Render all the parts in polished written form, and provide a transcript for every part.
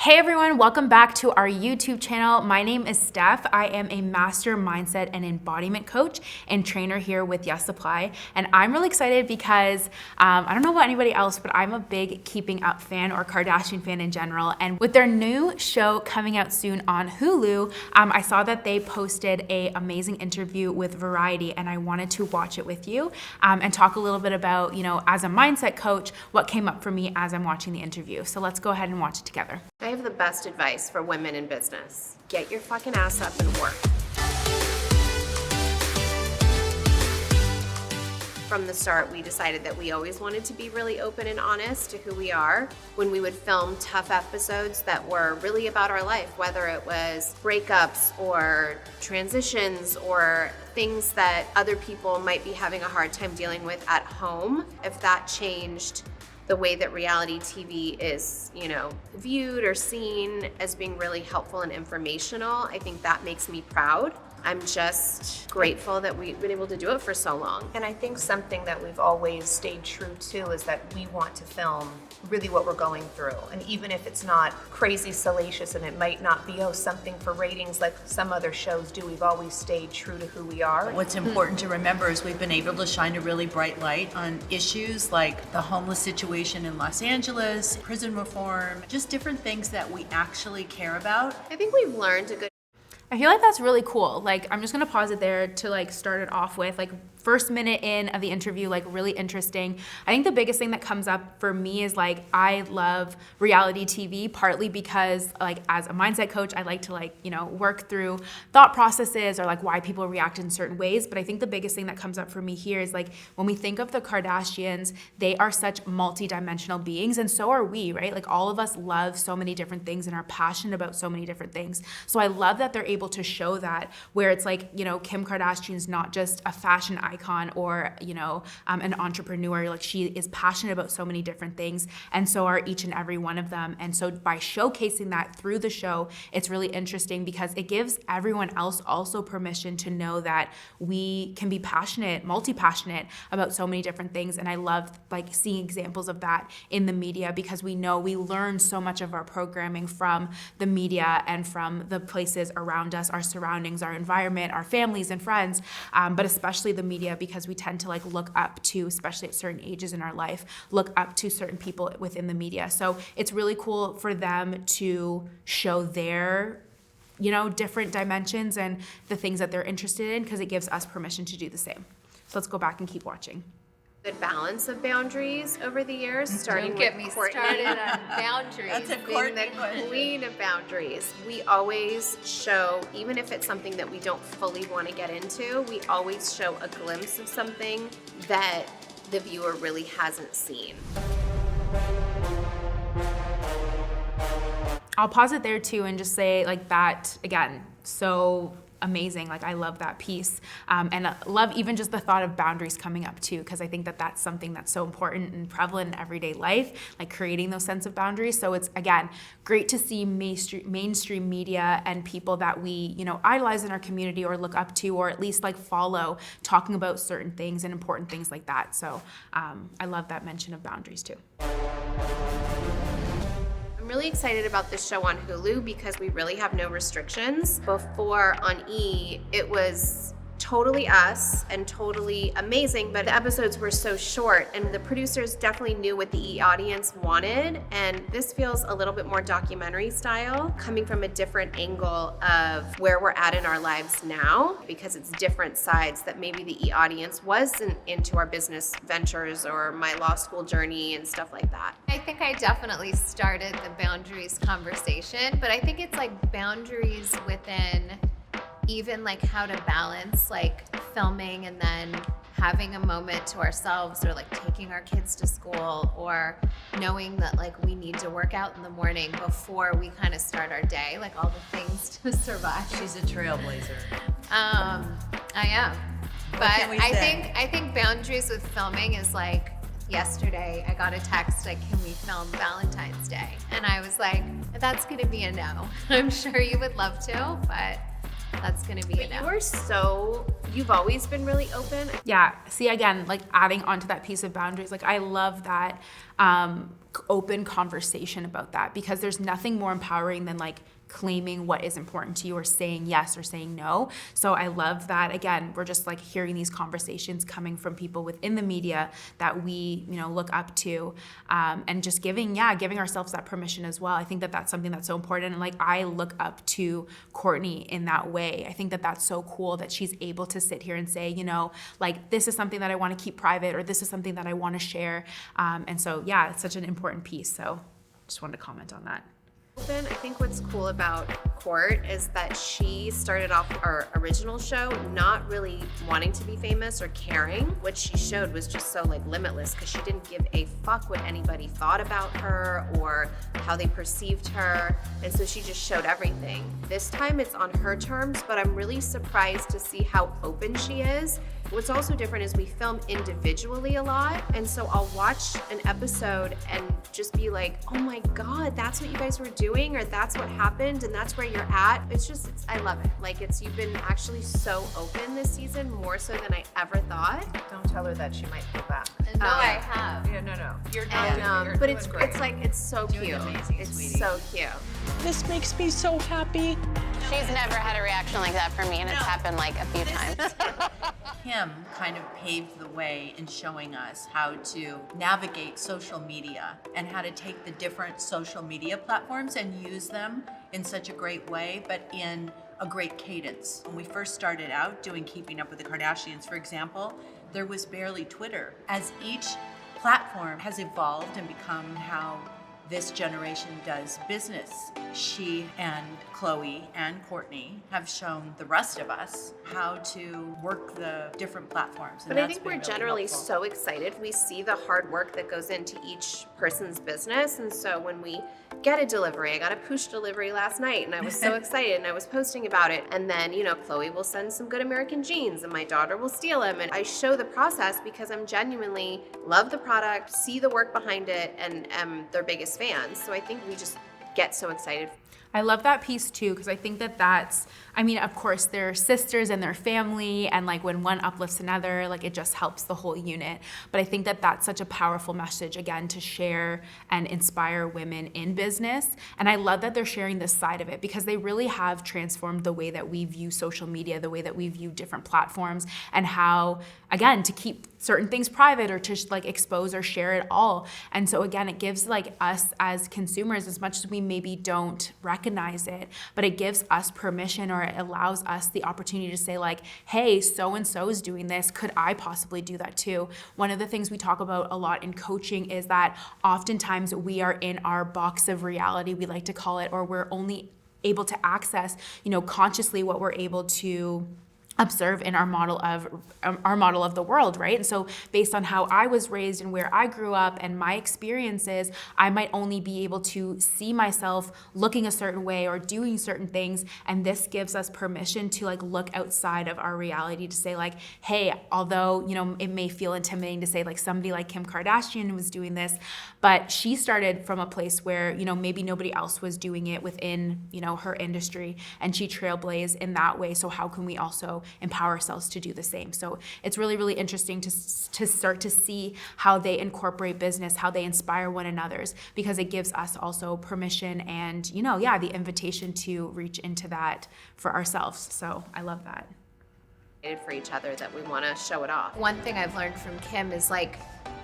Hey everyone, welcome back to our YouTube channel. My name is Steph. I am a master mindset and embodiment coach and trainer here with Yes Supply. And I'm really excited because I don't know about anybody else, but I'm a big Keeping Up fan or Kardashian fan in general. And with their new show coming out soon on Hulu, I saw that they posted an amazing interview with Variety, and I wanted to watch it with you and talk a little bit about, as a mindset coach, what came up for me as I'm watching the interview. So let's go ahead and watch it together. I have the best advice for women in business. Get your fucking ass up and work. From the start, we decided that we always wanted to be really open and honest to who we are. When we would film tough episodes that were really about our life, whether it was breakups or transitions or things that other people might be having a hard time dealing with at home, if that changed the way that reality TV is, viewed or seen as being really helpful and informational, I think that makes me proud. I'm just grateful that we've been able to do it for so long. And I think something that we've always stayed true to is that we want to film really what we're going through. And even if it's not crazy salacious and it might not be, something for ratings like some other shows do, we've always stayed true to who we are. What's important to remember is we've been able to shine a really bright light on issues like the homeless situation in Los Angeles, prison reform, just different things that we actually care about. I think we've learned a good I feel like that's really cool. I'm just gonna pause it there to start it off with first minute in of the interview, really interesting. I think the biggest thing that comes up for me is I love reality TV, partly because as a mindset coach, I like to work through thought processes or why people react in certain ways. But I think the biggest thing that comes up for me here is when we think of the Kardashians, they are such multi-dimensional beings, and so are we, right? All of us love so many different things and are passionate about so many different things. So I love that they're able to show that, where it's Kim Kardashian's not just a fashion icon or an entrepreneur. She is passionate about so many different things, and so are each and every one of them. And so by showcasing that through the show, it's really interesting because it gives everyone else also permission to know that we can be passionate, multi-passionate about so many different things. And I love seeing examples of that in the media, because we know we learn so much of our programming from the media and from the places around us, our surroundings, our environment, our families and friends, but especially the media, because we tend to look up to, especially at certain ages in our life, look up to certain people within the media. So it's really cool for them to show their different dimensions and the things that they're interested in, because it gives us permission to do the same. So let's go back and keep watching. Good balance of boundaries over the years, starting Don't get with me Kourtney. started on boundaries. That's a Being Kourtney the question. queen of boundaries. We always show, even if it's something that we don't fully want to get into, we always show a glimpse of something that the viewer really hasn't seen. I'll pause it there too and just say that again, so amazing. I love that piece, and I love even just the thought of boundaries coming up too, because I think that that's something that's so important and prevalent in everyday life, creating those sense of boundaries. So it's again great to see mainstream media and people that we idolize in our community or look up to, or at least follow, talking about certain things and important things like that. So I love that mention of boundaries too. I'm really excited about this show on Hulu because we really have no restrictions. Before on E, it was totally us and totally amazing, but the episodes were so short, and the producers definitely knew what the E audience wanted. And this feels a little bit more documentary style, coming from a different angle of where we're at in our lives now, because it's different sides that maybe the E audience wasn't into, our business ventures or my law school journey and stuff like that. I think I definitely started the boundaries conversation, but I think it's boundaries within even how to balance filming and then having a moment to ourselves, or taking our kids to school, or knowing that we need to work out in the morning before we kind of start our day, all the things to survive. She's a trailblazer. I am. But can we say? I think boundaries with filming is yesterday I got a text can we film Valentine's Day? And I was that's gonna be a no. I'm sure you would love to, but that's gonna be a no. You've always been really open. Yeah, see again, adding onto that piece of boundaries, I love that open conversation about that, because there's nothing more empowering than like claiming what is important to you or saying yes or saying no. So I love that, again, we're just like hearing these conversations coming from people within the media that we, you know, look up to, and just giving ourselves that permission as well. I think that that's something that's so important. And like, I look up to Kourtney in that way. I think that that's so cool that she's able to sit here and say, you know, like, this is something that I want to keep private, or this is something that I want to share. And so, yeah, it's such an important piece. So just wanted to comment on that. I think what's cool about Kourt is that she started off our original show not really wanting to be famous or caring. What she showed was just so like limitless, because she didn't give a fuck what anybody thought about her or how they perceived her. And so she just showed everything. This time it's on her terms, but I'm really surprised to see how open she is. What's also different is we film individually a lot, and so I'll watch an episode and just be like, oh my God, that's what you guys were doing, or that's what happened, and that's where you're at. I love it. Like, you've been actually so open this season, more so than I ever thought. Don't tell her that, she might pull back. No, I have. Yeah, no. You're And, doing, but you're it's doing great. it's like, it's so Doing cute. amazing, It's sweetie. so cute. This makes me so happy. She's never had a reaction like that from me, and it's happened like a few times. Him kind of paved the way in showing us how to navigate social media and how to take the different social media platforms and use them in such a great way, but in a great cadence. When we first started out doing Keeping Up with the Kardashians, for example, there was barely Twitter. As each platform has evolved and become how this generation does business, she and Khloe and Kourtney have shown the rest of us how to work the different platforms. And But I that's think been we're really generally helpful. so excited. We see the hard work that goes into each person's business. And so when we get a delivery, I got a push delivery last night and I was so excited and I was posting about it. And then, you know, Chloe will send some good American jeans and my daughter will steal them. And I show the process because I'm genuinely love the product, see the work behind it, and am their biggest fans. So I think we just get so excited. I love that piece too, because I think that that's, I mean, of course, they're sisters and they're family, and like when one uplifts another, like it just helps the whole unit. But I think that that's such a powerful message, again, to share and inspire women in business. And I love that they're sharing this side of it, because they really have transformed the way that we view social media, the way that we view different platforms, and how, again, to keep certain things private or to like expose or share it all. And so again, it gives like us as consumers, as much as we maybe don't recognize it, but it gives us permission, or it allows us the opportunity to say like, hey, so-and-so is doing this, could I possibly do that too? One of the things we talk about a lot in coaching is that oftentimes we are in our box of reality, we like to call it, or we're only able to access, you know, consciously what we're able to observe in our model of the world, right? And so based on how I was raised and where I grew up and my experiences, I might only be able to see myself looking a certain way or doing certain things. And this gives us permission to like look outside of our reality, to say like, hey, although, you know, it may feel intimidating to say like somebody like Kim Kardashian was doing this, but she started from a place where, you know, maybe nobody else was doing it within, you know, her industry, and she trailblazed in that way. So how can we also empower ourselves to do the same? So it's really, really interesting to start to see how they incorporate business, how they inspire one another's, because it gives us also permission and, you know, yeah, the invitation to reach into that for ourselves. So I love that. For each other, that we want to show it off. One thing I've learned from Kim is like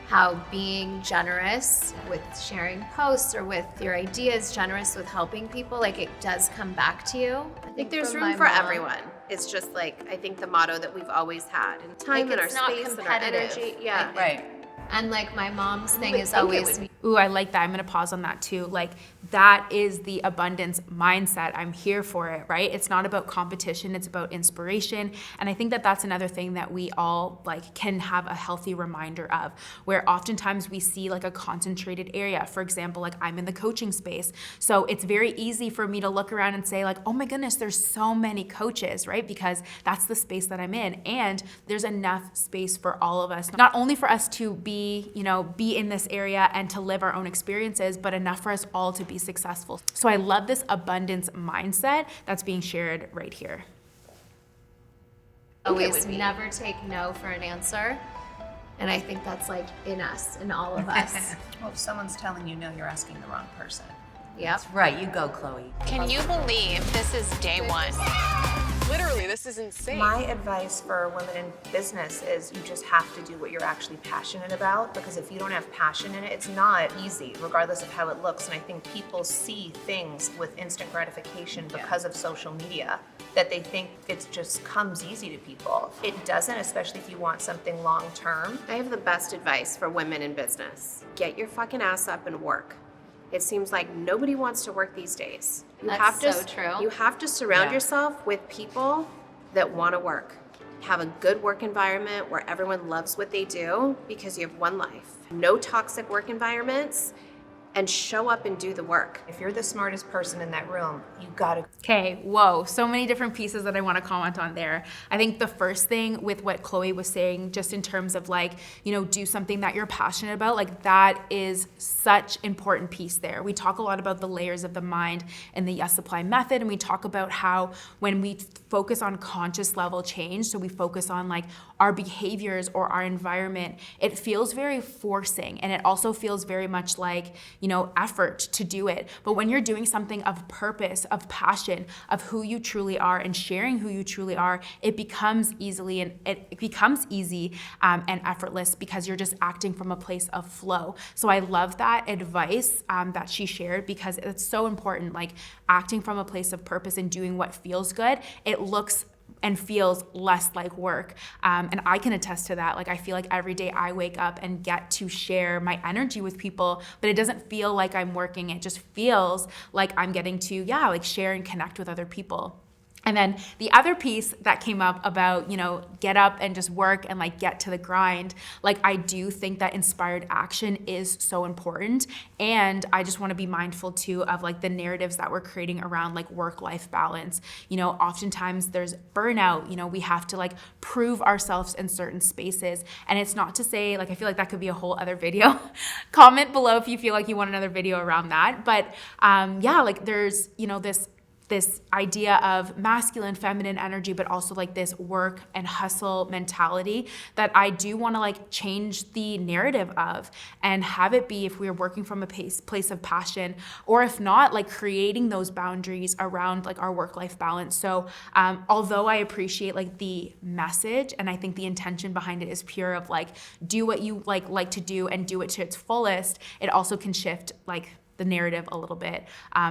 how being generous with sharing posts or with your ideas, generous with helping people, like it does come back to you. I think there's from room my for mom- everyone. It's just like, I think the motto that we've always had, and time Like, and our it's not space and our competitive. energy. Yeah. Right. And like my mom's thing would is think it always would Ooh, I like that. I'm going to pause on that too. Like, that is the abundance mindset. I'm here for it, right? It's not about competition. It's about inspiration. And I think that that's another thing that we all like can have a healthy reminder of, where oftentimes we see like a concentrated area. For example, like I'm in the coaching space. So it's very easy for me to look around and say like, oh my goodness, there's so many coaches, right? Because that's the space that I'm in. And there's enough space for all of us, not only for us to be, you know, be in this area and to live our own experiences, but enough for us all to be successful. So I love this abundance mindset that's being shared right here. always never take no for an answer. And I think that's like in us, in all of us. Well, if someone's telling you no, you're asking the wrong person. Yep. Right, you go, Chloe. Can you believe this is day one? Literally, this is insane. My advice for women in business is you just have to do what you're actually passionate about, because if you don't have passion in it, it's not easy, regardless of how it looks. And I think people see things with instant gratification because of social media, that they think it just comes easy to people. It doesn't, especially if you want something long term. I have the best advice for women in business. Get your fucking ass up and work. It seems like nobody wants to work these days. That's so true. You have to surround yourself with people that want to work. Have a good work environment where everyone loves what they do, because you have one life. No toxic work environments, and show up and do the work. If you're the smartest person in that room, you gotta. Okay, whoa, so many different pieces that I want to comment on there. I think the first thing with what Chloe was saying, just in terms of like, you know, do something that you're passionate about, like that is such important piece there. We talk a lot about the layers of the mind and the Yes Apply method, and we talk about how when we focus on conscious level change, so we focus on like our behaviors or our environment, it feels very forcing, and it also feels very much like, you know, effort to do it. But when you're doing something of purpose, of passion, of who you truly are, and sharing who you truly are, it becomes easy and effortless, because you're just acting from a place of flow. So I love that advice that she shared, because it's so important, like acting from a place of purpose and doing what feels good. It looks and feels less like work. And I can attest to that. Like, I feel like every day I wake up and get to share my energy with people, but it doesn't feel like I'm working. It just feels like I'm getting to, like share and connect with other people. And then the other piece that came up about, you know, get up and just work and like get to the grind. Like, I do think that inspired action is so important. And I just want to be mindful too of like the narratives that we're creating around like work-life balance. You know, oftentimes there's burnout, you know, we have to like prove ourselves in certain spaces. And it's not to say, like, I feel like that could be a whole other video. Comment below if you feel like you want another video around that. But like there's, you know, this idea of masculine, feminine energy, but also like this work and hustle mentality that I do want to like change the narrative of, and have it be, if we're working from a place of passion, or if not, like creating those boundaries around like our work-life balance. So although I appreciate like the message, and I think the intention behind it is pure of like, do what you like to do and do it to its fullest, it also can shift like the narrative a little bit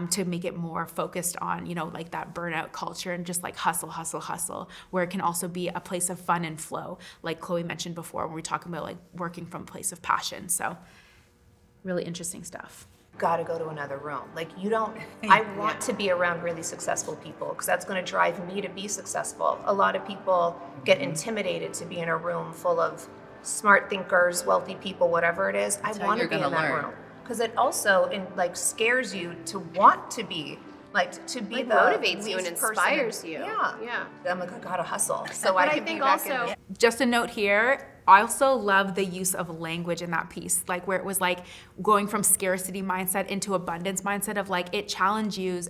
to make it more focused on, you know, like that burnout culture and just like hustle, where it can also be a place of fun and flow, like Chloe mentioned before when we talk about like working from a place of passion. So really interesting stuff. Gotta go to another room. Like, you don't, I want to be around really successful people, because that's going to drive me to be successful. A lot of people get intimidated to be in a room full of smart thinkers, wealthy people, whatever it is. I want to be in that room. Because it also scares you to want to be to be like the motivates you and person. inspires you. Yeah. I'm like, I gotta hustle. So but I I can think be back also in. Just a note here, I also love the use of language in that piece, like where it was like going from scarcity mindset into abundance mindset of like it challenges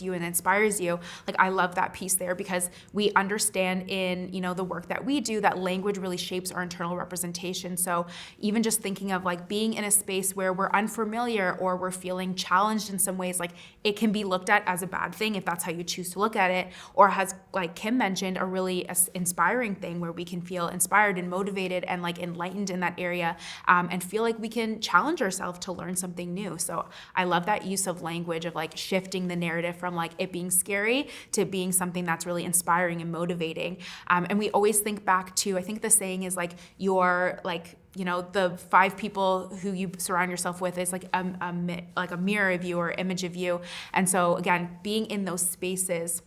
you and inspires you. Like, I love that piece there, because we understand in, you know, the work that we do, that language really shapes our internal representation. So even just thinking of like being in a space where we're unfamiliar or we're feeling challenged in some ways, like it can be looked at as a bad thing if that's how you choose to look at it, or has, like Kim mentioned, a really inspiring thing where we can feel inspired and motivated and like enlightened in that area, and feel like we can challenge ourselves to learn something new. So I love that use of language of like shifting the narrative from like it being scary to being something that's really inspiring and motivating. And we always think back to, I think the saying is like, your like, you know, the 5 people who you surround yourself with is like a mirror of you or image of you. And so again, being in those spaces,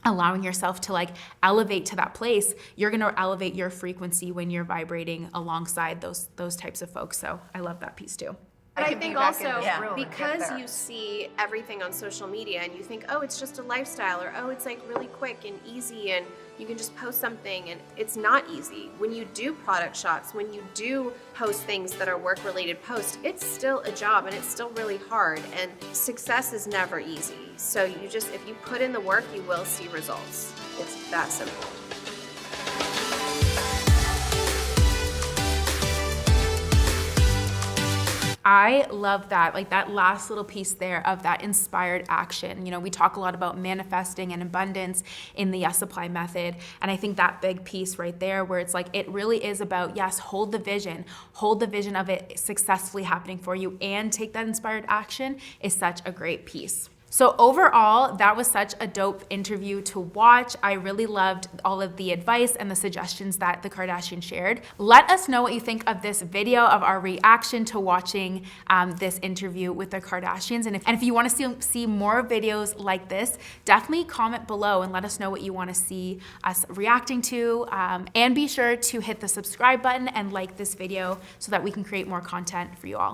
allowing yourself to like elevate to that place, you're going to elevate your frequency when you're vibrating alongside those types of folks. So I love that piece too. But I can think be back in also, this room and get because there. you see everything on social media and you think, oh, it's just a lifestyle, or oh, it's like really quick and easy and you can just post something, and it's not easy. When you do product shots, when you do post things that are work-related posts, it's still a job and it's still really hard, and success is never easy. So you just, if you put in the work, you will see results. It's that simple. I love that, like that last little piece there of that inspired action. You know, we talk a lot about manifesting and abundance in the Yes Apply method. And I think that big piece right there where it's like, it really is about, yes, hold the vision of it successfully happening for you and take that inspired action is such a great piece. So overall, that was such a dope interview to watch. I really loved all of the advice and the suggestions that the Kardashians shared. Let us know what you think of this video, of our reaction to watching this interview with the Kardashians. And if you want to see more videos like this, definitely comment below and let us know what you want to see us reacting to. And be sure to hit the subscribe button and like this video so that we can create more content for you all.